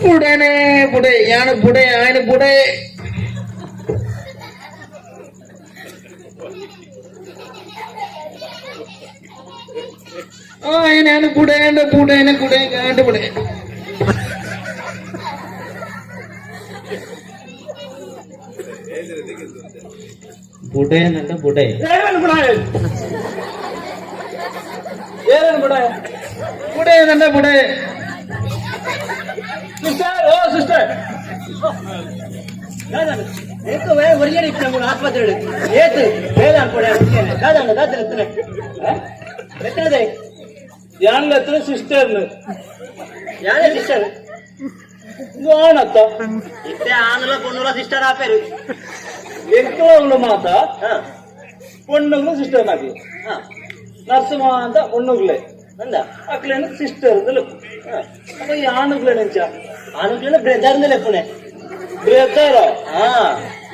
ಬುಡನೆ ಬುಡೆ ಯಾನ ಬುಡೆ ಆಯ್ನ ಬುಡೆ ఆయన బుడే అంటే బుడే బుడే అంటే బుడే బుడే అంటే బుడే బుడే అంటే బుడే ಸಿಸ್ಟರ್ ಓ ಸಿಸ್ಟರ್ ಏಕ ವೇ ಹೊರಗಡೆ ಇಟ್ಟ ಆಸ್ಪತ್ರೆ ಏತು ಬೇಡ ಅನ್ಕೊಡೆ ದಾದಣ್ಣ ದಾದಣ್ಣ ಎತ್ತನೆ ಎತ್ತನೆ ಯಾನ್ ಎತ್ತನೆ ಸಿಸ್ಟರ್ ಯಾನೇ ಸಿಸ್ಟರ್ ಇದು ಆನತ್ತ ಇತ್ತೆ ಆನಲ ಪೊಣ್ಣುಲ ಸಿಸ್ಟರ್ ಆಪೇರು ಎಂಕಲ ಮಾತ ಪೊಣ್ಣುಗಳು ಸಿಸ್ಟರ್ ನಾಗಿ ನರ್ಸಮ್ಮ ಅಂತ ಪೊಣ್ಣುಗಳೇ ಅಂದ ಅಕ್ಲೇನು ಸಿಸ್ಟರ್ ಅಪ್ಪ ಈ ಆಣುಗಳೇ ನಿಂಚ ಆಣುಗಳೇ ಬ್ರದರ್ ಲೆಪ್ಪುನೆ ಬ್ರದರ್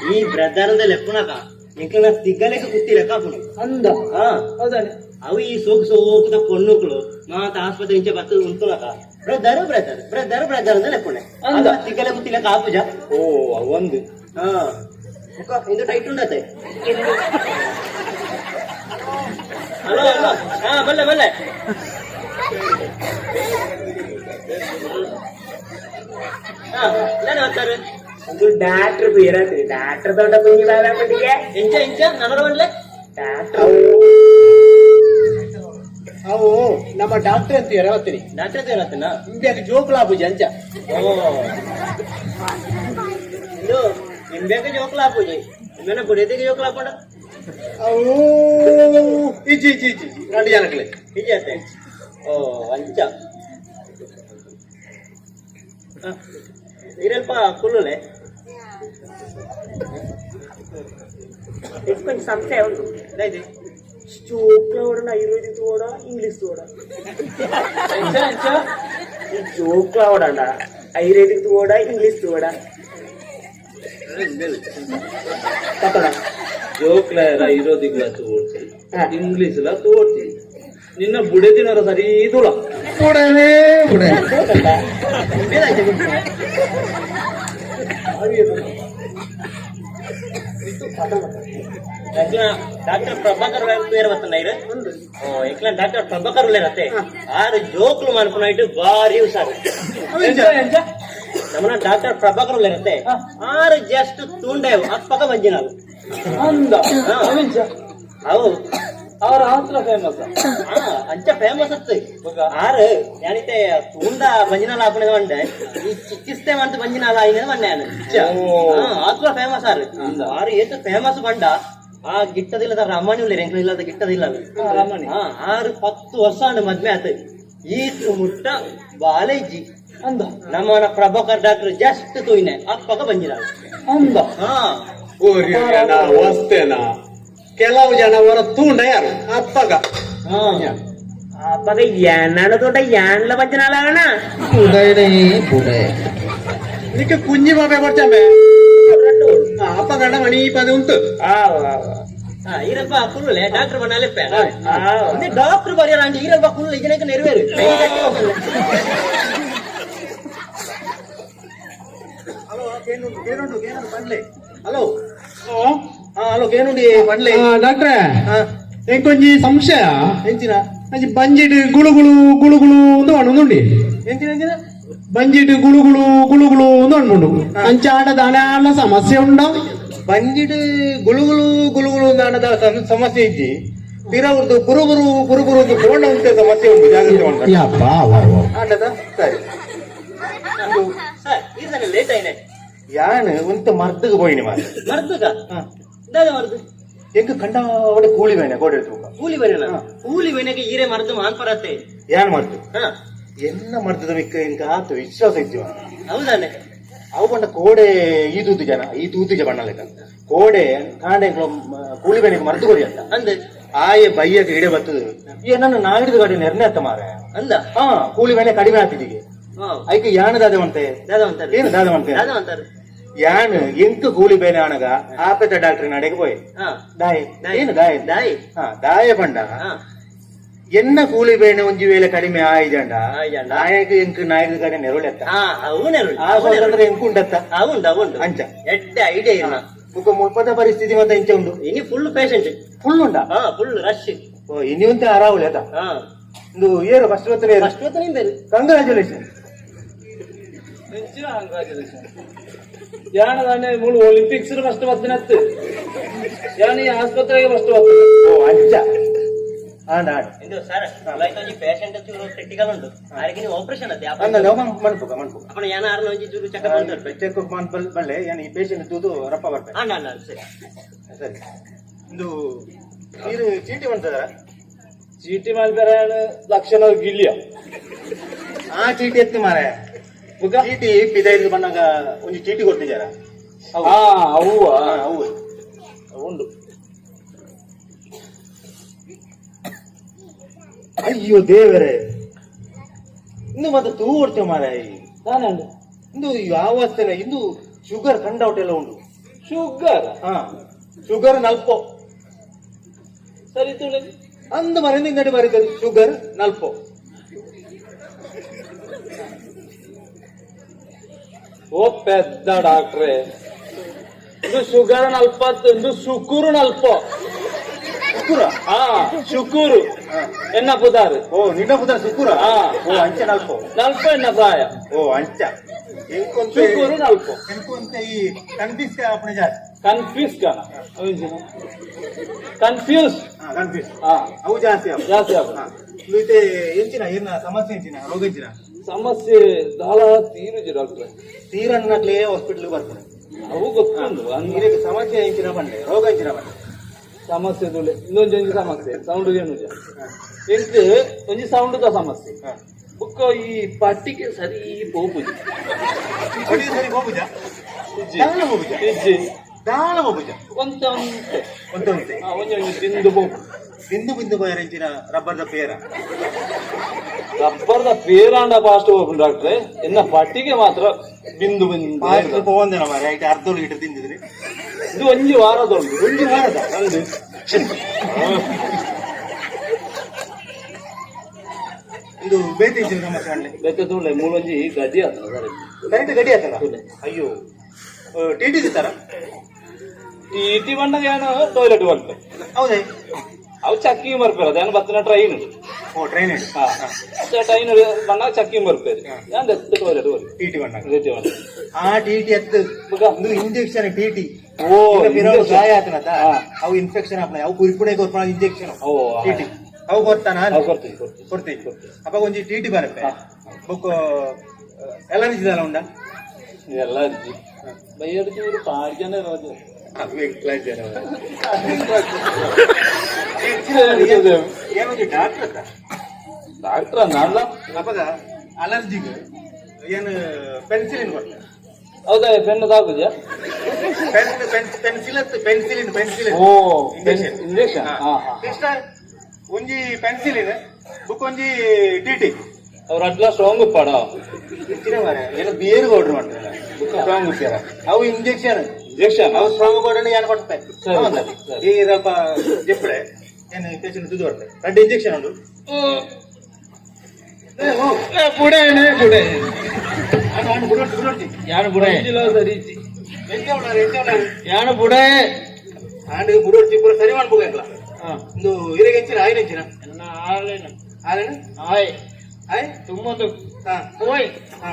ಈ ಬ್ರದರ್ ಲೆಪ್ಪುನಕ ఇంక తిగ్గలేక కుత్తిలేక అంద ಹೌದಾನೆ ಅವು ಈ ಸೋಕು ಸೋಕುದ ಪೊಣ್ಣುಗಳು ಮಾತ ಆಸ್ಪತ್ರೆ ಇಂಚೆ ಬತ್ತು ಉಂಟುನಕ ಬ್ರದರ್ ಬ್ರದರ್ ಬ್ರದರ್ ಬ್ರದರ್ ಅಂತ ಲೆಪ್ಪುನೆ ಅಂದ ತಿగ్గಲೆ ಕುತ್ತಿಲೇಕ ಆಪುಜ ಓ ಒಂದು ಇದು ಟೈಟ್ ಉಂಡತೆ ಹಲೋ ಹಲೋ ಬಲ್ಲೆ ಬಲ್ಲೆ ಅದು ಡಾಕ್ಟರ್ ಬೇರೆ ಡಾಕ್ಟರ್ ದೊಡ್ಡ ಕುಂಜಿ ಬಾಬಾಪಟ್ಟಿಗೆ ಇಂಚ ಇಂಚ ನನರ ಬಂದ್ಲೆ ಡಾಕ್ಟರ್ ಅವು ನಮ್ಮ ಡಾಕ್ಟರ್ ಅಂತ ಹೇಳತ್ತೀನಿ ಡಾಕ್ಟರ್ ಅಂತ ಹೇಳತ್ತನ ನಿಂಬೆ ಜೋಕ್ಲಾ ಪೂಜೆ ಅಂಚ ಇದು ನಿಂಬೆಗೆ ಜೋಕ್ಲಾ ಪೂಜೆ ನಿಂಬೆನ ಬುಡೆದಿಗೆ ಜೋಕ್ಲಾ ಪಡ ಅವು ಇಜಿ ಇಜಿ ಇಜಿ ಎರಡು ಜನಗಳೇ ಇಜಿ ಅತ್ತೆ ಓ ಅಂಚ ಇರಲ್ಪ ಕುಲ್ಲುಲೆ కొంచెం సంశయం ఉంది లేదు జోక్లో కూడా ఆయుర్వేదిక్ కూడా ఇంగ్లీష్ కూడా ఈ జోక్లో కూడా ఆయుర్వేదిక్ కూడా ఇంగ్లీష్ కూడా ಜೋಕ್ಲ ಇರೋದಿಲ್ಲ ತೋರ್ಸಿ ಇಂಗ್ಲಿಷ್ ಲ ತೋರ್ಸಿ ನಿನ್ನ ಬುಡೆ ದಿನರ ಸರಿ ತುಳ ಬುಡನೇ ಬುಡೆ ಡಾಕ್ಟರ್ ಪ್ರಭಾಕರ್ పేరు వస్తున్నాయి ఎట్లా డాక్టర్ ప్రభాకర్ లేరతే ఆరు జోకులు అనుకున్నట్టు భారీ హుషారు ನಮ್ಮನ್ನ ಡಾಕ್ಟರ್ ಪ್ರಭಾಕರ್ లేరతే ಆರು ಜಸ್ಟ್ ತುಂಡೇವು ಅಪ್ಪಗ ಬಂಜಿನಾಲು ಅವು ಅವ್ರ ಹತ್ರ ಫೇಮಸ್ ಅಂಚ ಫೇಮಸ್ ಅತ್ತ ಆರು ಯಾನಿತೆ ತುಂಡ ಬಂಜಿನಾಲ ಹಾಕೊಂಡ ಬಂಡೆ ಈ ಚಿಕಿತ್ಸೆ ಅಂತ ಬಂಜಿನಾಲ ಆಯ್ನ ಬಂಡೆ ಆತ್ರ ಫೇಮಸ್ ಆರು ಏತು ಫೇಮಸ್ ಬಂಡ ಆ ಗಿಟ್ಟದಿಲ್ಲದ ರಮಣಿ ಉಳ್ಳಿ ಎಂಕ್ಲ ಇಲ್ಲದ ಗಿಟ್ಟದಿಲ್ಲ ರಮಣಿ 6-10 ವರ್ಷ ಮದ್ಮೆ ಆತ ಈತು ಮುಟ್ಟ ಬಾಲೇಜಿ ಅಂದ ನಮ್ಮನ ಪ್ರಭಾಕರ್ ಡಾಕ್ಟರ್ ಜಸ್ಟ್ ತೋಯ್ನೆ ಅಪ್ಪಗ ಬಂಜಿನಾಲ ಅಂದ ವಸ್ತೇನಾ ಕೆಲವು ಜನ ಅವರ ತೂಂಡ ಯಾರು ಅಪ್ಪಗ ಅಪ್ಪಗ ಯಾನ ದೊಡ್ಡ ಯಾನ್ಲ ಬಂಜನಾಲಾಗಣ ನಿಕ್ಕೆ ಕುಂಜಿ ಬಾಬೆ ಕೊಡ್ಚಾಮೆ ಅಪ್ಪಗಂಡ ಮಣಿ ಪದ ಉಂಟು ಈರಪ್ಪ ಕುರುಳೆ ಡಾಕ್ಟರ್ ಬಣ್ಣಲೆಪ್ಪೆ ಡಾಕ್ಟರ್ ಬರೆಯಲ್ಲ ಅಂಚೆ ಈರಪ್ಪ ಕುರುಳು ಇದಕ್ಕೆ ನೆರವೇರು ಹಲೋ ಕೇನುಂಡು ಬಂಡ್ಲೆ ಹಲೋ ಹಲೋ ಕೇನುಂಡಿ ಬಂಡ್ಲೆ ಡಾಕ್ಟ್ರೆ ಎಂಕೊಂಜಿ ಸಂಶಯ ಎಂಚಿನ ಅಜ್ಜಿ ಬಂಜಿಟ್ ಗುಳುಗುಳು ಗುಳುಗುಳು ಅಂತ ಅಣ್ಣುಂಡಿ ಎಂಚಿನ ಎಂಚಿನ ಬಂಜಿಟ್ ಗುಳುಗುಳು ಗುಳುಗುಳು ಅಂತ ಅಣ್ಣುಂಡು ಅಂಚಾಡ ದಾನ ಸಮಸ್ಯೆ ಉಂಡ ಬಂಜಿಟ್ ಗುಳುಗುಳು ಗುಳುಗುಳು ದಾನದ ಸಮಸ್ಯೆ ಇದ್ದಿ ಪಿರವ್ರದ್ದು ಕುರುಬುರು ಕುರುಬುರು ತಗೊಂಡ ಉಂಟೆ ಸಮಸ್ಯೆ ಉಂಟು ಜಾಗ್ರತೆ ಉಂಟು ಯಪ್ಪ ಅನ್ನದ ಸರಿ ಲೇಟ್ ಆಯ್ನೆ ಯಾನು ಒಂತ ಮರ್ದಗೆ போயினு ಮಾರ ಮರ್ದಗ ದಾದ ಮರ್ದು ಎಂಕ ಕಂಡಾವಡೆ ಕೂಲಿ ಬೇನೆ ಗೋಡೆ ತೂಕ ಕೂಲಿ ಬೇನೆ ಕೂಲಿ ಬೇನೆಗೆ ಈರೆ ಮರ್ದು ಮಾನ್ಪರತ್ತೆ ಯಾನ್ ಮರ್ದು ಎನ್ನ ಮರ್ದದ ಮಿಕ್ಕ ಇಂಕ ಆತು ವಿಶ್ವಾಸ ಇದ್ದೀವ ಹೌದಾನೆ ಅವು ಬಂಡ ಕೋಡೆ ಈ ತೂತು ಬಣ್ಣ ಲೆಕ್ಕ ಕೋಡೆ ಕಾಂಡೆ ಕೂಲಿ ಬೇನೆ ಮರ್ದು ಕೊಡಿ ಅಂತ ಅಂದೆ ಆಯೆ ಬಯ್ಯಕ್ಕೆ ಇಡೆ ಬರ್ತದೆ ಏನನ್ನ ನಾಡಿದ ಗಾಡಿ ನೆರ್ನೆ ಅತ್ತ ಮಾರ ಅಂದ ಕೂಲಿ ಬೇನೆ ಕಡಿಮೆ ಆಗ್ತಿದ್ದೀಗೆ ಐಕ ಯಾನ ದಾದವಂತೆ ಏನು ದಾದವಂತೆ ಯಾನ್ ಎಂಕ ಕೂಲಿ ಬೇನೆ ಆನಗ ಆಪೆತ ಡಾಕ್ಟರ್ ನಡೆಗೆ ಪೋಯ್ ದಾಯೆ ಏನು ದಾಯೆ ದಾಯೆ ದಾಯೆ ಬಂಡ ಎನ್ನ ಕೂಲಿ ಬೇಣೆ ಒಂಜಿ ವೇಳೆ ಕಡಿಮೆ ಆಯ್ಜಂಡ ಆಯ್ಜಂಡ. ನಾಯಕ ಎಂಕ್ ನಾಯಕ ಕಡೆ ನೆರಳೆತ್ತ ಅವನೆರು ಆ ಸ್ವಾತಂತ್ರ್ಯ ಎಂಕ್ ಉಂಡತ್ತ ಉಂಡು ಅಂಚ ಎಡ್ಡೆ ಐಡಿಯಾ ಇಲ್ಲ ಮುಖ ಮುಲ್ಪದ ಪರಿಸ್ಥಿತಿ ಮತ್ತೆ ಇಂಚ ಉಂಡು ಇನಿ ಫುಲ್ ಪೇಷಂಟ್ ಫುಲ್ ಉಂಡ ಫುಲ್ ರಶ್ ಓ ಇನಿ ಒಂತೆ ಅರಾವಳಿ ಅದ ಒಂದು ಏರು ಫಸ್ಟ್ ಹೊತ್ತನೇ ಫಸ್ಟ್ ಹೊತ್ತು ನಿಂಬೇರು ಕಂಗ್ರಾಚುಲೇಷನ್ ಯಾಣ ದಾನೆ ಮೂಳು ಒಲಿಂಪಿಕ್ಸ್ ಫಸ್ಟ್ ಬತ್ತಿನತ್ತು ಯಾಣ ಈ ಆಸ್ಪತ್ರೆಗೆ ಫಸ್ಟ್ ಬತ್ತ ಓ ಅಂಚ ಆಂಡ ಆಂಡ ಇದು ಸರ್ ಲೈಕ್ ಒಂಜಿ ಪೇಷಂಟ್ ಚೂರು ಕ್ರಿಟಿಕಲ್ ಉಂಟು ಅದಕ್ಕೆ ನೀವು ಆಪರೇಷನ್ ಅತ್ತೆ ಅಂದ ಮನ್ಪುಗ ಅಪ್ಪನ ಯಾನ ಆರ್ನ ಒಂಜಿ ಚೂರು ಚೆಕಪ್ ಮಾಡ್ತಾರೆ ಚೆಕ್ ಬಲ್ಲೆ ಏನು ಈ ಪೇಷಂಟ್ ತೂದು ರಪ್ಪ ಬರ್ತಾರೆ ಅಣ್ಣ ಸರಿ ಸರಿ ಇದು ನೀರು ಚೀಟಿ ಬಂತದ ಚೀಟಿ ಮಾಡಿದಾರೆ ಲಕ್ಷಣ ಗಿಲ್ಲಿಯ ಆ ಚೀಟಿ ಎತ್ತಿ ಮಾರೆ ಚೀಟಿ ಇಪ್ಪಿದೈದು ಬಂದಾಗ ಒಂದು ಚೀಟಿ ಕೊಟ್ಟಿದ್ದಾರ ಹಾ ಅವು ಅವು ಉಂಡು ಅಯ್ಯೋ ದೇವರೇ ಇನ್ನು ಮತ್ತೆ ತೂ ಕೊಡ್ತೇವೆ ಮಾರೆ ನಾನುಂಡು ಇಂದು ಯಾವ ಇಂದು ಶುಗರ್ ಕಂಡೌಟ್ ಎಲ್ಲ ಉಂಟು ಶುಗರ್ ಹಾ ಶುಗರ್ ನಲ್ಪೋ ಸರಿ ತುಳಿ ಅಂದು ಮರಿಂದ ಇಂದಡಿ ಬರೀತಾರೆ ಶುಗರ್ ನಲ್ಪೋ ಓ ಪೆದ್ದ ಡಾಕ್ಟ್ರೆ ಇದು ಶುಗರ್ ನಲ್ಪತ್ತು ಇದು ಶುಕೂರು ನಲ್ಪೋ ಶುಕ್ರ ಹಾ ಶುಕೂರು ಎನ್ನ ಪುದಾರು ಓ ನಿನ್ನ ಪುತ್ರ ಶುಕ್ರ ಹಾ. ಓ ಅಂಚ ನಲ್ಪೋ ನಲ್ಪ ಎನ್ನ ಪ್ರಾಯ ಓ ಅಂಚ ಎಂಕೊಂತ ಶುಕೂರು ನಲ್ಪೋ ಎಂಕೊಂತ ಈ ಕನ್ಫ್ಯೂಸ್ ಅಪ್ಪಣೆ ಜಾಸ್ತಿ ಕನ್ಫ್ಯೂಸ್ ಕಾಣ ಕನ್ಫ್ಯೂಸ್ ಕನ್ಫ್ಯೂಸ್ ಹಾ ಅವು ಜಾಸ್ತಿ ಅವು ಜಾಸ್ತಿ ಆಗ ಇದು ಎಂಚಿನ ಏನ ಸಮಸ್ಯೆ ಎಂಚಿನ ರೋಗ ಎಂಚಿನ ಸಮಸ್ಯೆ ದಾಳ ತೀರುಜಿ ಡಾಕ್ಟ್ರೆ ತೀರನ್ನಕ್ಲೇ ಹಾಸ್ಪಿಟಲ್ ಬರ್ತಾರೆ ಅವು ಗೊತ್ತುಂಡು ಅಂದ್ರೆ ಇದಕ್ಕೆ ಸಮಸ್ಯೆ ಎಂಚಿನ ಬಂಡೆ ರೋಗ ಎಂಚಿನ ಬಂಡೆ ಸಮಸ್ಯೆ ತುಳೆ ಇನ್ನೊಂದು ಒಂಜಿ ಸಮಸ್ಯೆ ಸೌಂಡ್ ಏನುಜ ಎಂಕ್ ಒಂಜಿ ಸೌಂಡ್ ಸಮಸ್ಯೆ ಬುಕ್ಕ ಈ ಪಟ್ಟಿಗೆ ಸರಿ ಪೋಪುಜಿ ಹೊಡಿ ಸರಿ ಹೋಗುಜ ದಾನ ಹೋಗುಜ ಇಜ್ಜಿ ದಾನ ಹೋಗುಜ ಒಂತ ಒಂದೇ ಒಂಜಿ ಒಂಜಿ ತಿಂದು ಪೋಪು ಬಿಂದು ಬಿಂದು ಬಯರ ಎಂಚಿನ ರಬ್ಬರ್ದ ಪೇರ ರಬ್ಬರ್ದ ಪೇರಾಂಡ ಫಾಸ್ಟ್ ಹೋಗ್ು ಡಾಕ್ಟ್ರೆ ಎನ್ನ ಪಟ್ಟಿಗೆ ಮಾತ್ರ ಬಿಂದು ಬಿಂದು ಪೋವಂದನ ಮಾರ ಐತೆ ಅರ್ಧ ಲೀಟರ್ ತಿಂದಿದ್ರಿ ಇದು ಒಂಜಿ ವಾರದೊಂದು ಒಂದು ವಾರದ ಹೌದು ಇದು ಬೇತೆ ಎಂಚಿನ ಸಮಸ್ಯೆ ಅಣ್ಣೆ ಲೆಕ್ಕ ತುಳೆ ಮೂಲೊಂಜಿ ಗದಿ ಆತನ ಕರೆಂಟ್ ಗಡಿ ಆತಲ್ಲ ಅಯ್ಯೋ ಟಿಟಿ ಸಿಗ್ತಾರ ಟಿ ಬಂದಾಗ ಏನು ಟಾಯ್ಲೆಟ್ ಬರ್ತೆ ಹೌದಾ ಅವು ಚಕ್ಕಿ ಬರ್ಪೇರ ಅದೇನು ಬತ್ತಿನ ಟ್ರೈನ್ ಓ ಟ್ರೈನ್ ಟ್ರೈನ್ ಬಂದಾಗ ಚಕ್ಕಿ ಬರ್ಪೇರಿ ഞാൻ ಟಾಯ್ಲೆಟ್ ಬರ್ ಟಿಟಿ ಬಂದಾಗ ರೇಟಿ ಮಾಡಿ ಆ ಟಿಟಿ ಎತ್ತು ಒಂದು ಇಂಜೆಕ್ಷನ್ ಟಿಟಿ ಓ ಗಾಯ ಆತನತ ಅವು ಇನ್ಫೆಕ್ಷನ್ ಆಪಣ ಅವು ಕುರಿಪುಣೆ ಕೊರ್ಪಣ ಇಂಜೆಕ್ಷನ್ ಓ ಟಿಟಿ ಅವು ಕೊಡ್ತಾನ ಕೊಡ್ತೀವಿ ಕೊಡ್ತೀವಿ ಅಪ್ಪ ಒಂಜಿ ಟಿಟಿ ಬರುತ್ತೆ ಬುಕ್ ಎಲ್ಲ ನಿಜದಲ್ಲ ಉಂಡ ಎಲ್ಲ ಅಜ್ಜಿ ಬೈಯರ್ಜಿ ಇವರು ಪಾಡ್ಜನ ಇರೋದು ಏನೊಂದು ಡಾಕ್ಟರ್ ಡಾಕ್ಟ್ರ ನಾಳ ಅಪ್ಪಗ ಅಲರ್ಜಿಗೆ ಏನು ಪೆನ್ಸಿಲಿನ್ ಕೊಡ್ತಾರೆ ಹೌದಾ ಪೆನ್ ತಾಗುದ್ಯಾ ಪೆನ್ಸಿಲಿನ್ ಓ ಇಂಜೆಕ್ಷನ್ ಇಷ್ಟ ಒಂಜಿ ಪೆನ್ಸಿಲಿನ್ ಬುಕ್ ಒಂಜಿ ಟಿಟಿ ಅವ್ರ ಅಡ್ಲ ಸ್ಟ್ರಾಂಗ್ ಪಡ ಹೆಚ್ಚಿನ ಮಾರ ಏನೋ ಬೇರೆ ಆರ್ಡರ್ ಮಾಡ್ತಾರೆ ಸ್ಟ್ರಾಂಗ್ ಉಪ್ಪಾರ ಅವು ಇಂಜೆಕ್ಷನ್ ಇಂಜೆಕ್ಷನ್ ಅವು ಸ್ಟ್ರಾಂಗ್ ಬಾರ್ಡರ್ ಏನು ಕೊಡ್ತಾರೆ ಸರಿ. ಈ ಸ್ವಲ್ಪ ಜಪ್ಪಳೆ ಏನು ಪೇಷಂಟ್ ದುಡ್ಡು ಕೊಡ್ತಾರೆ ರೆಡ್ ಇಂಜೆಕ್ಷನ್ ಉಂಟು ಬುಡೇನೆ ಬುಡೆ ಬುಡೊಟ್ಟಿ ಯಾರು ಬುಡೆ ಸರಿ ಯಾರು ಬುಡ ಬುಡೆ ಆಂಡ್ ಬುಡೊಟ್ಟಿ ಪೂರ ಸರಿ ಮಾಡ್ಬೋದಿಲ್ಲ ಒಂದು ಇರಿಗೆ ಹೆಚ್ಚಿನ ಆಯ್ನ ಹೆಚ್ಚಿನ ಆಯ್ನ ಆಯ್ ಆಯ್ ತುಂಬೊಂದು ಹಾ ಹೋಯ್ ಹಾ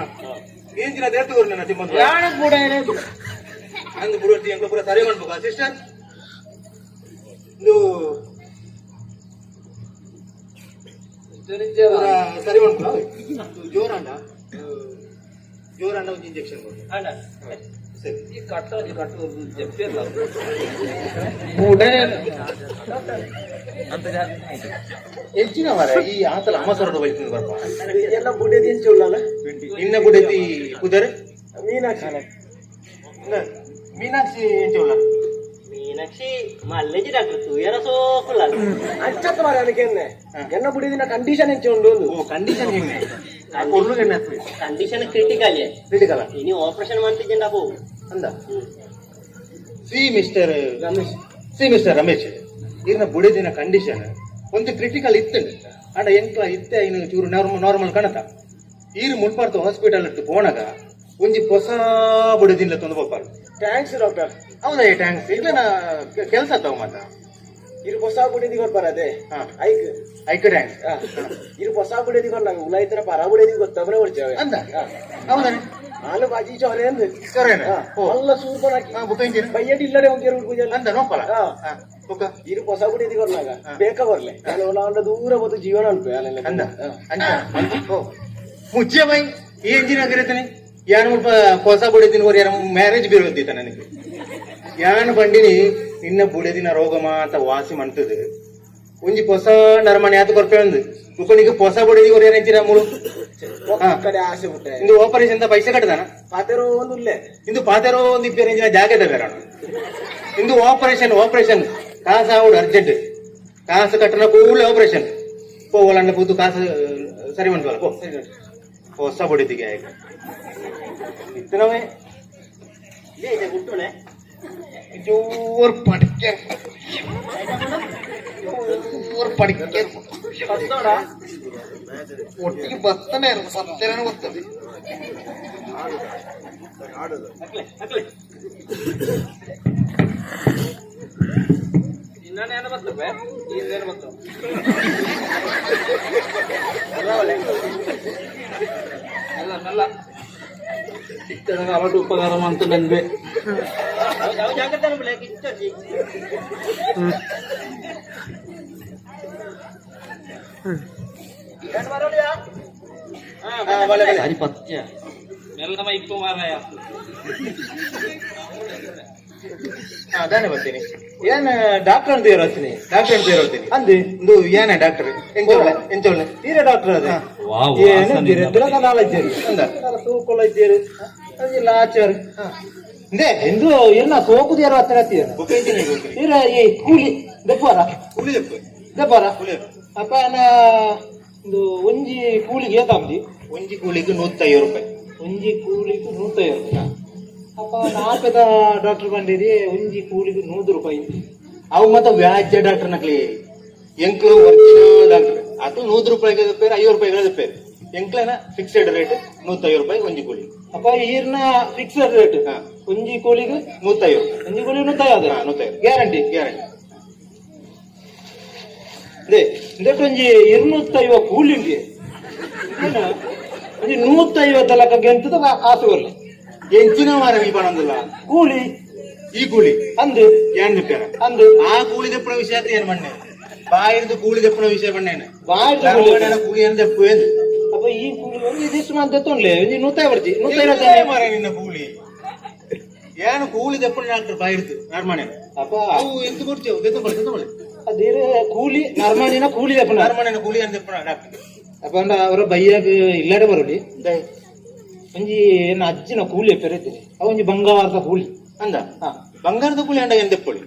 ಏಂಚಿನ ದೇರ್ತಗೋರು ನನ್ನ ತಿಮ್ಮಂತ ಯಾರು ಬುಡೇನೆ ಅಂದು ಬುಡೊಟ್ಟಿ ಅಂತ ಪೂರ ಸರಿ ಮಾಡ್ಬೋದ ಸಿಸ್ಟರ್ ಇದು ಪೂರ ಸರಿ ಮಾಡ್ಬೋದ ಜೋರಂಡ ಒಂದು ಇಂಜೆಕ್ಷನ್ ಕೊಡಿ ಸರಿ ಈ ಕಟ್ಟು ಜಪ್ಪಿಲ್ಲ ಬುಡೆ ಹೆಚ್ಚಿನ ಮರ ಈ ಆತಲ ಅಮ್ಮ ಸೊರಡು ಬೈತೀನಿ ಬರ್ಪ ಎಲ್ಲ ಬುಡ್ಡೆದಿ ಎಂಚ ಉಳ್ಳಲ್ಲ ಇನ್ನ ಬುಡೈತಿ ಕುದರೆ ಮೀನಾಕ್ಷಿ ಮೀನಾಕ್ಷಿ ಎಂಚ ಉಳ್ಳ ಮೀನಾಕ್ಷಿ ಮಲ್ಲೆಜಿ ಡಾಕ್ಟರ್ ತೂಯರ ಸೋಕುಲ್ಲ ಅಚ್ಚತ್ತ ಮಾರ ಅನಕೆನ್ನೆ ಎನ್ನ ಬುಡಿದಿನ ಕಂಡೀಷನ್ ಎಂಚ ಉಂಡು ಓ ಕಂಡೀಷನ್ ಹಿಂಗೆ ಕೊರ್ಲು ಎಣ್ಣೆ ಹಾಕ್ಬೇಕು ಕಂಡೀಷನ್ ಕ್ರಿಟಿಕಲ್ ಕ್ರಿಟಿಕಲ್ ಇನಿ ಆಪರೇಷನ್ ಮಾಡ್ತಿದ್ದೆ ನಾವು ಅಂದ ಸಿ ಮಿಸ್ಟರ್ ರಮೇಶ್ ಇದನ್ನ ಬುಡಿದಿನ ಕಂಡೀಷನ್ ಒಂದು ಕ್ರಿಟಿಕಲ್ ಇತ್ತು ಅಂಡ ಎಂಕ್ಲ ಇತ್ತೆ ಐನು ಚೂರು ನಾರ್ಮಲ್ ಕಣತ ಈರು ಮುನ್ಪಾರ್ತ ಹಾಸ್ಪಿಟಲ್ ಇಟ್ಟು ಪೋಣಗ ಒಂಜಿ ಹೊಸ ಬುಡದಿಂದ ತಂದು ಹೋಗ್ಬಾರ್ದು. Thanks doctor. ಹೌದಾ ಟ್ಯಾಂಕ್ಸ್ ಇಲ್ಲ ಕೆಲಸ ತಾವು ಮಾತ ಇರು ಹೊಸ ಬುಡೇದಿ ಕೊಡ್ಬಾರದೆ ಹಾ. ಐಕ್ ಐಕ ಟ್ಯಾಂಕ್ಸ್ ಇರು ಹೊಸ ಬುಡೇದಿ ಕೊಡ್ನಾಗ ಉಲಾಯ್ತರ ಪರ ಬುಡೇದಿ ಗೊತ್ತವನೇ ಹೊಡ್ಚೇವೆ ಅಂದ ಹೌದಾ ನಾನು ಬಾಜಿ ಚೋರೆ ಅಂದ್ ಸರೇನ ಅಲ್ಲ ಸೂರ್ಪನಾಕಿ ಬುಕ್ಕ ಇಂಜಿನ ಬಯ್ಯಡಿ ಇಲ್ಲಡೆ ಒಂಗೇರು ಉಡ್ಬುಜಲ್ಲ ಅಂದ ನೋಪಲ ಬುಕ್ಕ ಇರು ಹೊಸ ಬುಡೇದಿ ಕೊಡ್ನಾಗ ಬೇಕ ಬರ್ಲೆ ನಾನು ದೂರ ಬಂದು ಜೀವನ ಅನ್ಪೆ ಅಂದ ಅಂಚ ಮುಚ್ಚೆ ಬೈ ಈ ಎಂಜಿನ ಆಗಿರತ್ತಾನೆ ಯಾನು ಹೊಸ ಬುಡದಿನ ಓರ್ ಯಾರ ಮ್ಯಾರೇಜ್ ಬೀರೋದಿತ್ತ ನನಗೆ ಯಾನು ಬಂಡಿನಿ ನಿನ್ನ ಬುಡದಿನ ರೋಗ ಮಾತ ವಾಸಿ ಮಂತದ ಒಂಜಿ ಹೊಸ ನರಮನೆ ಆತ ಕೊರ್ಪೆ ಒಂದು ಬುಕ್ಕನಿಗೆ ಹೊಸ ಬುಡದಿ ಓರ್ ಯಾರ ಮೂಳು ಕಡೆ ಆಸೆ ಬಿಟ್ಟೆ ಇಂದು ಆಪರೇಷನ್ ಪೈಸೆ ಕಟ್ಟದಾನ ಪಾತೆರೋ ಒಂದು ಇಲ್ಲೇ ಇಂದು ಪಾತೆರೋ ಒಂದು ಇಪ್ಪೇರು ಎಂಜಿನ ಜಾಗದ ಬೇಡ ಇಂದು ಆಪರೇಷನ್ ಕಾಸು ಆವಡು ಅರ್ಜೆಂಟ್ ಕಾಸು ಕಟ್ಟನ ಕೂಡಲೇ ಆಪರೇಷನ್ ಹೋಗಲ್ಲ ಕೂತು ಕಾಸು ಸರಿ ಮಾಡ್ಕಲ್ಲ ಪೋ ಹೊಸ ಬುಡದಿಗೆ ಆಯ್ತು ಇತ್ತನವೇ ಹುಟ್ಟುನೆ ಜೋರ್ ಪಡಿಕೆ ಒಟ್ಟಿಗೆ ಬರ್ತಾನೆ ಸತ್ಯನ ಗೊತ್ತದೆ ಇನ್ನೇನು ಬರ್ತವೆ ಇನ್ನೇನು ಬರ್ತವೆ ಅಲ್ಲ ನಲ್ಲ ಇತ್ತದಾಗ ಅವಟ್ಟು ಉಪಕಾರ ಅಂತ ಬಂದ್ವೆ ಹರಿಪತ್ಯ ಮೆಲ್ಲಮ ಇಪ್ಪು ಮಾರಾಯ ಅದಾನೆ ಬರ್ತೀನಿ ಏನ್ ಡಾಕ್ಟರ್ ಅಂತ ಇರೋತೀನಿ ಅಂದೆ ಒಂದು ಏನ ಡಾಕ್ಟರ್ ಎಂಚೊಳ್ಳೆ ತೀರಾ ಡಾಕ್ಟರ್ ಅದೇ ಏನು ನಾಲೆಜ್ ಅಂದ ಸೋಕೊಲ್ಲ ಇದ್ದೀರಿ ಅದಿಲ್ಲ ಆಚಾರ ಇಂದೇ ಎಂದು ಎಲ್ಲ ಸೋಕುದಿಯಾರು ಹತ್ತಿರ ತೀರ ಈ ಕೂಲಿ ದೆಪ್ಪಾರ ದೆಪ್ಪಾರ ಅಪ್ಪ ಒಂದು ಒಂಜಿ ಕೂಲಿಗೆ ಏತಾಮ್ದಿ ಒಂಜಿ ಕೂಲಿಗೆ 150 ರೂಪಾಯಿ ಒಂಜಿ ಕೂಲಿಗೆ 150 ಅಪ್ಪ ನಾಲ್ಕದ ಡಾಕ್ಟರ್ ಬಂದಿರಿ ಒಂಜಿ ಕೂಲಿಗೆ 100 ರೂಪಾಯಿ ಅವು ಮತ್ತೆ ವ್ಯಾಜ್ಯ ಡಾಕ್ಟರ್ ನಕ್ಲಿ ಎಂಕ್ಲು ಒರಿಜಿನಲ್ ಡಾಕ್ಟರ್ ಅದು 100 ರೂಪಾಯಿಗೆ ದಪ್ಪೇರು 50 ರೂಪಾಯಿಗೆ ದಪ್ಪೇರು ಎಂಕ್ಲನ ಫಿಕ್ಸೆಡ್ ರೇಟ್ 150 ರೂಪಾಯಿ ಒಂಜಿ ಕೂಲಿ ಅಪ್ಪ ಈರ್ನ ಫಿಕ್ಸೆಡ್ ರೇಟ್ ಒಂಜಿ ಕೂಲಿಗೆ 150 ಒಂಜಿ ಕೂಲಿಗೆ 150 ಗ್ಯಾರಂಟಿ ಅದೇ ಇಂದಟ್ಟು ಒಂಜಿ 250 ಕೂಲಿ ಉಂಟು ಒಂಜಿ 150 ಲಕ್ಕ ಗೆಂತದ ಕಾಸು ಬರ್ಲಿ ಎಂಚಿನ ಮಾರ ಈ ಬಣ್ಣದಿಲ್ಲ ಕೂಲಿ ಈ ಕೂಲಿ ಅಂದು ಏನ್ ದಪ್ಪೇರ ಅಂದು ಆ ಕೂಲಿ ದಪ್ಪನ ವಿಷಯ ಆದ್ರೆ ಏನ್ ಬಣ್ಣೆ ಬಾಯಿರ್ದು ಕೂಲಿ ದಪ್ಪನ ವಿಷಯ ಬಣ್ಣೇನೆ ಬಾಯ್ದು ಕೂಲಿ ಏನ್ ದಪ್ಪು ಏನು ಅಪ್ಪ ಈ ಕೂಲಿ ಒಂದು ಇದಿಷ್ಟು ಮಂದಿ ತೊಂಡ್ಲೆ ಒಂದು 150 150 ಮಾರ ನಿನ್ನ ಕೂಲಿ ಏನು ಕೂಲಿ ದಪ್ಪನ ಡಾಕ್ಟರ್ ಬಾಯಿರ್ದು ನರ್ಮನೆ ಅಪ್ಪ ಅವು ಎಂತ ಕೊಡ್ತೇವೆ ತೆತ್ತುಕೊಳ್ಳಿ ಅದೇ ಕೂಲಿ ನರ್ಮನಿನ ಕೂಲಿ ದಪ್ಪನ ನರ್ಮನೆ ಕೂಲಿ ಏನ್ ದಪ್ಪನ ಡಾಕ್ಟರ್ ಅಪ್ಪ ಅವರ ಬೈಯಾಗ ಇಲ್ಲಡೆ ಬರೋಡಿ ಒಂಜಿ ಏನ ಅಜ್ಜಿನ ಕೂಲಿ ಪೆರೆತೀನಿ ಅವ ಒಂಜಿ ಬಂಗಾರದ ಕೂಲಿ ಅಂದ ಬಂಗಾರದ ಕೂಲಿ ಅಂಡ ಏನ್ ದಪ್ಪಳಿ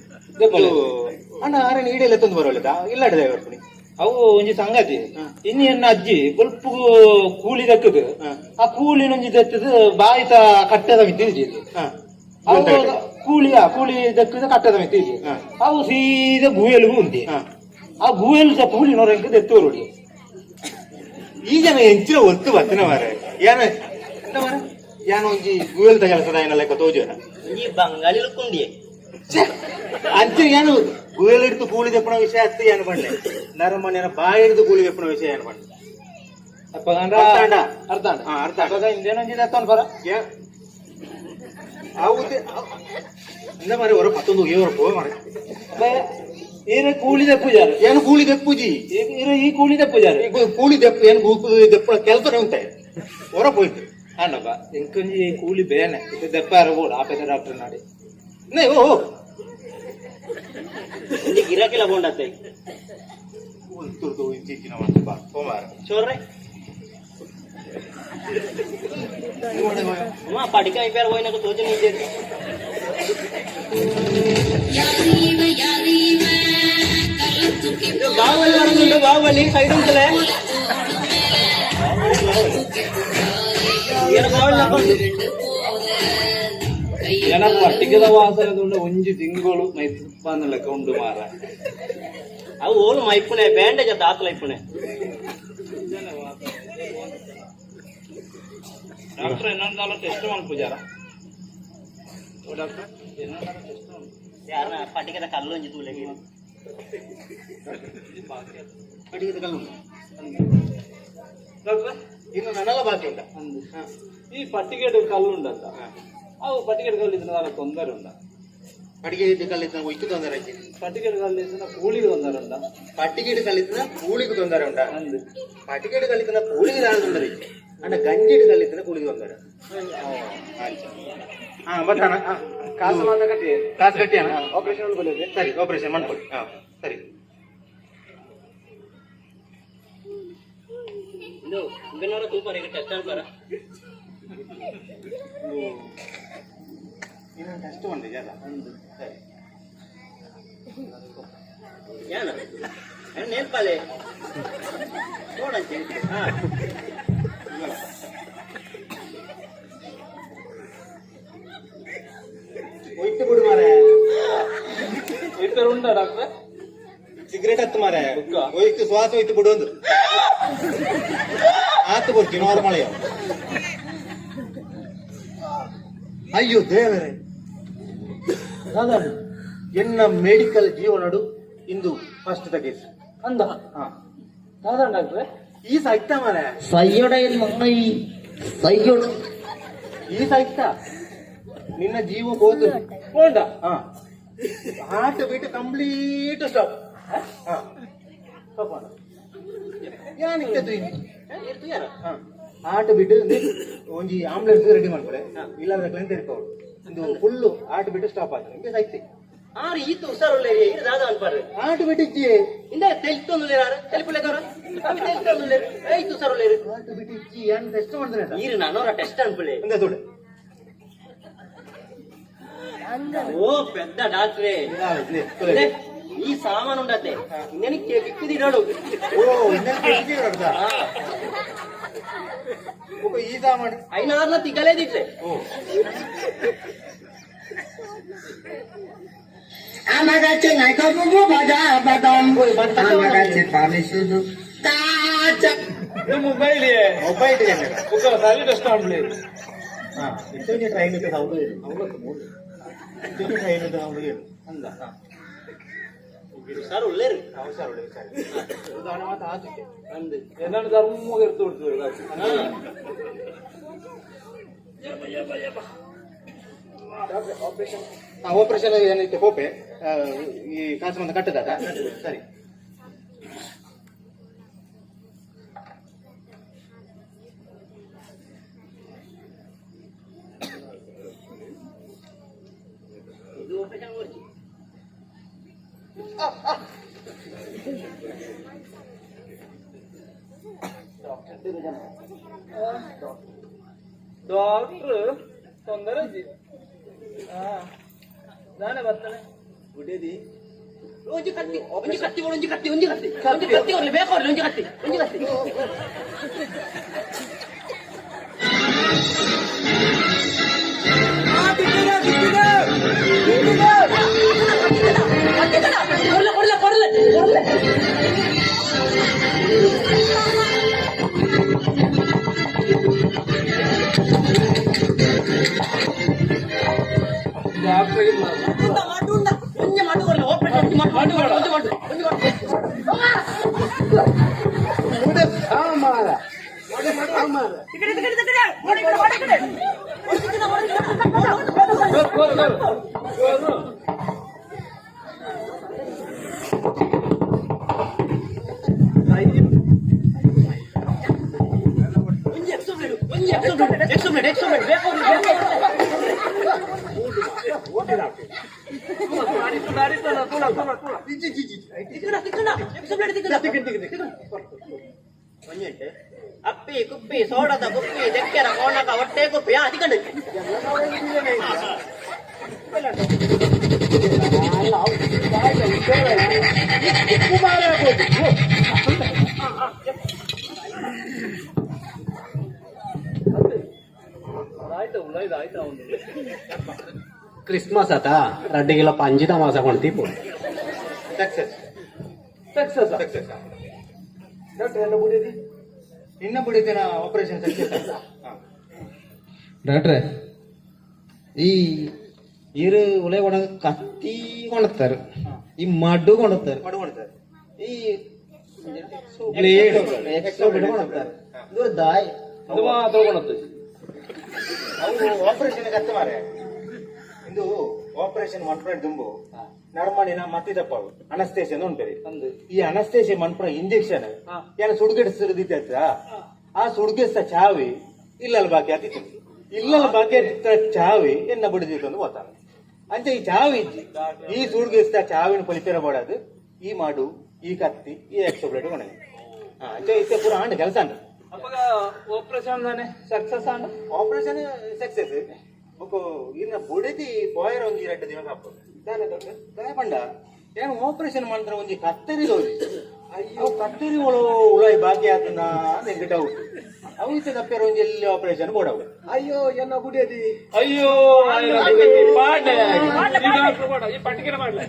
ಅಣ್ಣ ಆರೇನು ಈಡೆಲ್ಲ ತಂದು ಬರೋಲ್ಲ ಇಲ್ಲಾಡಿದೆ ಬರ್ತೀನಿ ಅವು ಒಂಜಿ ಸಂಗತಿ ಇನ್ನು ಎನ್ನ ಅಜ್ಜಿ ಸ್ವಲ್ಪ ಕೂಲಿ ದಕ್ಕದು ಆ ಕೂಲಿನ ಒಂಜಿ ದತ್ತದ ಬಾಯಿತ ಕಟ್ಟದ ಮಿತ್ತಿಜಿ ಅವು ಕೂಲಿ ದಕ್ಕದ ಕಟ್ಟದ ಮಿತ್ತಿಜಿ ಅವು ಸೀದಾ ಗುಯಲ್ಗೂ ಉಂಟು ಆ ಗುಯಲ್ ಸಹ ಕೂಲಿನವ್ರ ದೆತ್ತೋರುಡಿ ಈ ಜನ ಹೆಂಚಿನ ಒತ್ತು ಬರ್ತಿನ ಮಾರ ಏನ ಯಾನ ಒಂಜಿ ಗುಯಲ್ದ ಕೆಲಸದ ಏನ ಲೆಕ್ಕ ತೋಜನ ಈ ಬಂಗಾಳಿ ಕುಂಡಿ ಅಂಚೆ ಏನು ಗುಯಲ್ ಹಿಡಿದು ಕೂಲಿ ದಪ್ಪನ ವಿಷಯ ಹತ್ತು ಏನು ಬಣ್ಣೆ ನರಮನೆಯ ಬಾಯಿ ಹಿಡಿದು ಕೂಲಿ ದಪ್ಪನ ವಿಷಯ ಏನು ಬಣ್ಣೆ ಅಪ್ಪ ಅರ್ಥ ಇಂದೇನೊಂಜಿ ದತ್ತವನ್ ಬರ ಇಂದ ಮಾರಿ ಹೊರ ಮತ್ತೊಂದು ಹೊರ ಮಾರ ಏನ ಕೂಲಿ ದಪ್ಪುಜಾರ ಏನು ಕೂಲಿ ದಪ್ಪುಜಿ ಈ ಕೂಲಿ ದಪ್ಪುಜಾರ ಕೂಲಿ ದಪ್ಪು ಏನು ದಪ್ಪಳ ಕೆಲಸ ಉಂಟಾಯಿ ಹೊರ ಹೋಯ್ತು ಅಣ್ಣಪ್ಪ ಎಂಕೊಂಜಿ ಕೂಲಿ ಬೇನೆ ಇದು ದಪ್ಪ ಅರಬೋಡು ಆಪೇದ ಡಾಕ್ಟರ್ ನಾಡಿ ಓ ಗಿರಾಕಿಲ್ಲ ಬೋಂಡತ್ತೆ ತುರ್ದು ಇಂಚಿನ ಹೋಮಾರ ಚೋರ್ರೆ ಪಡಿಕ ಇಪ್ಪಾರ ಹೋಯ್ನಾಗ ತೋಜನ ಇದ್ದೇನೆ ಬಾಹುಬಲಿ ಬರುದುಂಟು ಬಾಹುಬಲಿ ಸೈಡ್ ಉಂಟಲೆ ಏನು ಬಾಹುಬಲಿ ಪಟ್ಟಿಗೆದ ವಾಸನದುಂಡ ಒಂಜಿ ತಿಂಗಳು ಮೈಸೂರು ಲೆಕ್ಕ ಉಂಡು ಮಾರ ಅವು ಓಲು ಮೈಪುನೆ ಬ್ಯಾಂಡೇಜ್ ಅಂತ ಆತಲ ಇಪ್ಪುನೆ ಡಾಕ್ಟರ್ ಇನ್ನೊಂದು ಟೆಸ್ಟ್ ಮಾಡಿ ಪೂಜಾರ ಡಾಕ್ಟರ್ ಯಾರನ್ನ ಪಟಿಕದ ಕಲ್ಲು ಒಂಜಿ ತೂಲೆಗೆ ಅಡಿಗೆ ಕಲ್ಲು ಡಾಕ್ಟರ್ ಇನ್ನು ನನ್ನೆಲ್ಲ ಬಾಕಿ ಉಂಟ ಈ ಪಟ್ಟಿಗೆಡ್ ಕಲ್ಲು ಉಂಟಂತ ಅವು ಪಟ್ಟಿಗೆಡ್ ಕಲ್ಲು ಇದ್ರೆ ನಾಲ್ಕು ತೊಂದರೆ ಉಂಟ ಅಡಿಗೆ ಕಲ್ಲಿದ್ದ ಇಕ್ಕು ತೊಂದರೆ ಆಯ್ತು ಪಟ್ಟಿಗೆಡ್ ಕಲ್ಲು ಇದ್ರೆ ಕೂಲಿಗೆ ತೊಂದರೆ ಉಂಟ ಪಟ್ಟಿಗೇಡು ಕಲ್ಲಿದ್ದ ಕೂಳಿಗೆ ತೊಂದರೆ ಉಂಟಾ ಅಂದು പട്ടികേട് കളിക്കുന്ന കൂലിക്ക് താഴെ തൊണ്ടറി അല്ല ഗഞ്ചിട്ട് കളിക്കുന്ന കൂലിക്ക് തൊണ്ടര ಬತ್ತಾನ ಕಾಸು ಮಾತ್ರ ಕಟ್ಟಿ ಕಾಸು ಕಟ್ಟಿಯಾನ ಆಪರೇಷನ್ ಬಂದಿದೆ ಸರಿ ಆಪರೇಷನ್ ಮಾಡ್ಕೊಳ್ಳಿ ಸರಿ ಇದು ಬೆನ್ನೋರ ತೂಪ ಟೆಸ್ಟ್ ಅನ್ಪಾರ ಇನ್ನೊಂದು ಟೆಸ್ಟ್ ಬಂದಿದೆ ಅಲ್ಲ ಸರಿ ಏನು ನೆನಪಲ್ಲೇ ನೋಡಂತೆ ഒഴിത്ത് പൊടി മാറേ ಉಂಟಾ ಡಾಕ್ಟ್ರೆ ಸಿಗರೇಟ್ ಹತ್ತು ಮಾರೇ ಒಯ್ತು ಶ್ವಾಸ ಒಯ್ತು ಬಿಡೊಂದು ಆತು ಬರ್ತಿ ನೋರ್ಮಳೆಯೋ ಅಯ್ಯೋ ದೇವರೇ ಎನ್ನ ಮೆಡಿಕಲ್ ಜೀವನಡು ಇಂದು ಫಸ್ಟ್ ತಗೇಸು ಅಂದ ಸಾಧಾರಣ ಡಾಕ್ಟ್ರೆ ಈ ಸಾಯ್ತಾ ಮಾರೇ ಸೈಯೊಡೆಯಲ್ಲಿ ಮೈ ಸೈಯೊಡ ಈ ಸಾಯ್ತಾ ನಿನ್ನ ಜೀವ ಹೋದ Honda heart beat complete stop heart beat ಒಂಜಿ ಆಂಬುಲೆನ್ಸ್ ರೆಡಿ ಮಾಡ್ಕೊಳೆ ಇಲ್ಲಾಂದ್ರೆ ಕ್ಲೈಂಟ್ ಇರ್ಕೋಡು ಇದು ಫುಲ್ ಹಾರ್ಟ್ ಬೀಟ್ ಸ್ಟಾಪ್ ಆಯ್ತು ಹಿಂಗೆ ಸಾಯ್ತಿ ಆರು ಈತು ಹುಷಾರುಳ್ಳೆ ಇದು ದಾದ ಅನ್ಪಾರು ಹಾರ್ಟ್ ಬೀಟ್ ಇಜ್ಜಿ ಇಂದ ತೆಲ್ತೊಂದುಲೇರಾರು ತೆಲ್ಪುಲೆಗಾರ ಅವಿ ತೆಲ್ತೊಂದುಲೇರು ಐತು ಹುಷಾರುಳ್ಳೇರು ಹಾರ್ಟ್ ಬೀಟ್ ಇಜ್ಜಿ ಏನ್ ಟೆಸ್ಟ್ ಮಾಡಿದ್ರೆ ನೀರು ನಾನೂರ ಟೆಸ್ಟ್ ಅನ್ಪುಳೆ ಒಂದೇ ತೋಡೆ ಓ పెద్ద డాక్టరే ಈ ಸಾಮಾನು ಉಂಡತ್ತೆ ಇನ್ನೇನಕ್ಕೆ ಬಿಕ್ಕದಿರೋಡು ಓ ಈ ಸಾಮಾನು ಐನಾರ್ನ ತಿಗಲೇದಿಟ್ಲೆ আমার কাছে নাই কবু ভাজা বাদাম আমার কাছে পাবে শুধু কাঁচা ಇದು ಮೊಬೈಲ್ ಮೊಬೈಲ್ ಸಾಲಿ ಟೆಸ್ಟ್ ಮಾಡ್ಲಿ ಇಷ್ಟೊಂದು ಟ್ರೈನ್ ಇದೆ ಹೌದು ಇಷ್ಟೊಂದು ಟ್ರೈನ್ ಇದೆ ಹೌದು ಅಂದ ಹುಷಾರುಳ್ಳೇರು ಅವಸರ ಉದಾಹರಣೆ ಮಾತ್ರ ಆಗುತ್ತೆ ಅಂದು ಏನಾದ್ರು ಧರ್ಮ ಇರ್ತು ಆಪರೇಷನ್ ಏನೈತೆ ಹೋಪೆ ಈ ಕಾಸು ಮಂದ ಕಟ್ಟದ ಸರಿ ಇದು ಆಪರೇಷನ್ ಮಾಡ್ತಿ ಡಾಕ್ಟ್ರ್ ತೊಂದರೆ ನಾನೇ ಬರ್ತಾನೆ ಗುಡೇದಿ ಒಂಜಿ ಕತ್ತಿ ಒಂಜಿ ಕತ್ತಿ ಒಂಜಿ ಕತ್ತಿ ಒಂಜಿ ಕತ್ತಿ ಒಂಜಿ ಕತ್ತಿ ಅವ್ರಲ್ಲಿ ಬೇಕು ಅವ್ರಲ್ಲಿ ಒಂಜಿ ಕತ್ತಿ ಒಂಜಿ ಕತ್ತಿ ಕೊಡ್ಲೆ ಕೊಡ್ಲೆ ಕೊಡ್ಲೆ ಡಾಕ್ಟ್ರಿಗೆ ಒಂಜಿ ಮಾಡು ಕೊಡ್ಲೆ ಆಪರೇಷನ್ ಮಾಡು ಒಂಜಿ ಮಾಡು ಅಪ್ಪಿ ಕುಪ್ಪಿ ಸೋಡದ ಕುಪ್ಪಿ ದೆಕ್ಕೆರ ಕೋಣಕ ಹೊಟ್ಟೆ ಕುಪ್ಪಿ ಅದಿಕಂಡು ಕ್ರಿಸ್ಮಸ್ ಆತ ರಡ್ಡಿಗೆಲ್ಲ ಪಂಜಿತ ಮಾಸ ಕೊಡ್ತೀಪು ಸಕ್ಸಸ್ ಸಕ್ಸಸ್ ಸಕ್ಸಸ್ ಡಾಕ್ಟರ್ ಎಲ್ಲ ಬುಡಿದಿ ನಿನ್ನ ಬುಡಿದಿನ ಆಪರೇಷನ್ ಸಕ್ಸಸ್ ಡಾಕ್ಟ್ರೆ ಈ ಇರು ಒಲೆ ಒಣಗ ಕತ್ತಿ ಕೊಣತ್ತಾರೆ ಈ ಮಡ್ಡು ಕೊಣತ್ತಾರೆ ಮಡುವಂತಾರೆ ಈ ಬ್ಲೇಡ್ ಎಕ್ಸ್ಟ್ರಾ ಬ್ಲೇಡ್ ಕೊಣತ್ತಾರೆ ಇದು ದಾಯ್ ಅದು ಮಾತ್ರ ಕೊಡುತ್ತೆ ಅವು ಆಪರೇಷನ್ ಕತ್ತ ಮಾರೆ ಇಂದು ಆಪರೇಷನ್ ಮನ್ಪುರ ದುಂಬು ನರ್ಮಣಿನ ಮತ್ತಿದಪ್ಪ ಅನಸ್ತೇಷ ಅಂತ ಉಂಟರಿ ಈ ಅನಸ್ತೇಷ ಮನ್ಪುರ ಇಂಜೆಕ್ಷನ್ ಏನ ಸುಡುಗೆಡಿಸಿದ ಆ ಸುಡುಗೆಸ್ತ ಚಾವಿ ಇಲ್ಲಲ್ಲ ಬಾಕಿ ಆತಿತ್ತು ಇಲ್ಲಲ್ಲ ಬಾಕಿ ಆತಿತ್ತ ಚಾವಿ ಎನ್ನ ಬಿಡಿದಿತ್ತು ಅಂತ ಗೊತ್ತಾಗ ಅಂಚೆ ಈ ಚಾವಿ ಇಜ್ಜಿ ಈ ಸುಡುಗೆಸ್ತ ಚಾವಿನ ಪಲಿಪೇರ ಮಾಡದು ಈ ಮಾಡು ಈ ಕತ್ತಿ ಈ ಎಕ್ಸೋಬ್ಲೇಟ್ ಕೊಣೆ ಅಂಚೆ ಇತ್ತೆ ಪೂರ ಆಂಡ ಕೆಲಸ ಅಂಡ ಅವಾಗ ಆಪರೇಷನ್ ತಾನೆ success and operation success book ಇನ್ನ ಬುಡಿದಿ ಪೋಯರ್ ಒಂಜಿ 2 ದಿನ ಕಾಪು ದಾಯ ಪಂಡ ಏನು ಆಪರೇಷನ್ ಮಾಡಿದ್ರೆ ಒಂಜಿ ಕತ್ತರಿ ಹೋಗಿ ಅಯ್ಯೋ ಕತ್ತರಿ ಉಳಾಯಿ ಬಾಕಿ ಆತನ ನಿಂಗೆ ಡೌಟ್ ಅವು ಇತ್ತೆ ತಪ್ಪೇರ ಒಂಜಿ ಎಲ್ಲಿ ಆಪರೇಷನ್ ಬೋಡವು ಅಯ್ಯೋ ಎನ್ನ ಬುಡಿಯದಿ ಅಯ್ಯೋ ಪಾಡ ಈ ಪಟ್ಟಿಗೆ ಮಾಡ್ಲ